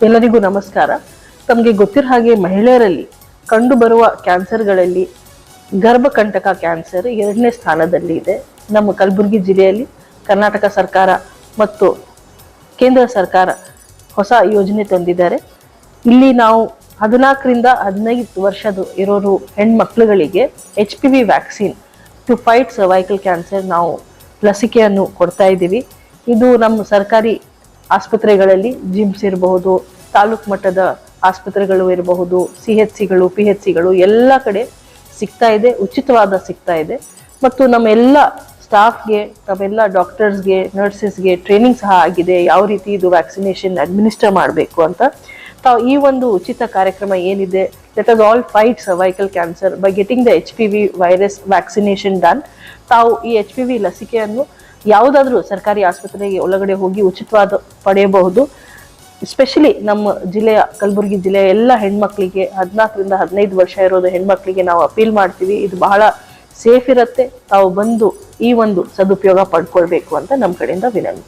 ಎಲ್ಲರಿಗೂ ನಮಸ್ಕಾರ. ತಮಗೆ ಗೊತ್ತಿರೋ ಹಾಗೆ ಮಹಿಳೆಯರಲ್ಲಿ ಕಂಡುಬರುವ ಕ್ಯಾನ್ಸರ್ಗಳಲ್ಲಿ ಗರ್ಭಕಂಟಕ ಕ್ಯಾನ್ಸರ್ 2ನೇ ಸ್ಥಾನದಲ್ಲಿ ಇದೆ. ನಮ್ಮ ಕಲಬುರಗಿ ಜಿಲ್ಲೆಯಲ್ಲಿ ಕರ್ನಾಟಕ ಸರ್ಕಾರ ಮತ್ತು ಕೇಂದ್ರ ಸರ್ಕಾರ ಹೊಸ ಯೋಜನೆ ತಂದಿದ್ದಾರೆ. ಇಲ್ಲಿ ನಾವು 14ರಿಂದ 15 ವರ್ಷದ ಇರೋರು ಹೆಣ್ಮಕ್ಳುಗಳಿಗೆ HPV vaccine to fight cervical cancer ನಾವು ಲಸಿಕೆಯನ್ನು ಕೊಡ್ತಾ ಇದ್ದೀವಿ. ಇದು ನಮ್ಮ ಸರ್ಕಾರಿ ಆಸ್ಪತ್ರೆಗಳಲ್ಲಿ ಜಿಮ್ಸ್ ಇರಬಹುದು, ತಾಲೂಕು ಮಟ್ಟದ ಆಸ್ಪತ್ರೆಗಳು ಇರಬಹುದು, CHCಗಳು PHCಗಳು ಎಲ್ಲ ಕಡೆ ಸಿಗ್ತಾ ಇದೆ, ಉಚಿತವಾದ ಸಿಗ್ತಾ ಇದೆ. ಮತ್ತು ನಮ್ಮ ಎಲ್ಲ ಸ್ಟಾಫ್ಗೆ, ನಮ್ಮೆಲ್ಲ ಡಾಕ್ಟರ್ಸ್ಗೆ, ನರ್ಸಸ್ಗೆ ಟ್ರೈನಿಂಗ್ ಸಹ ಆಗಿದೆ, ಯಾವ ರೀತಿ ಇದು ವ್ಯಾಕ್ಸಿನೇಷನ್ ಅಡ್ಮಿನಿಸ್ಟರ್ ಮಾಡಬೇಕು ಅಂತ. ತಾವು ಈ ಒಂದು ಉಚಿತ ಕಾರ್ಯಕ್ರಮ ಏನಿದೆ, let us all fight cervical cancer by getting the HPV virus vaccination done. ತಾವು ಈ HPV ಲಸಿಕೆಯನ್ನು ಯಾವುದಾದ್ರೂ ಸರ್ಕಾರಿ ಆಸ್ಪತ್ರೆಗೆ ಒಳಗಡೆ ಹೋಗಿ ಉಚಿತವಾದ ಪಡೆಯಬಹುದು. ಎಸ್ಪೆಷಲಿ ನಮ್ಮ ಜಿಲ್ಲೆಯ ಕಲಬುರಗಿ ಜಿಲ್ಲೆಯ ಎಲ್ಲ ಹೆಣ್ಮಕ್ಳಿಗೆ 14ರಿಂದ 15 ವರ್ಷ ಇರೋದು ಹೆಣ್ಮಕ್ಳಿಗೆ ನಾವು ಅಪೀಲ್ ಮಾಡ್ತೀವಿ. ಇದು ಬಹಳ ಸೇಫ್ ಇರುತ್ತೆ. ತಾವು ಬಂದು ಈ ಒಂದು ಸದುಪಯೋಗ ಪಡ್ಕೊಳ್ಬೇಕು ಅಂತ ನಮ್ಮ ಕಡೆಯಿಂದ ವಿನಂತಿ.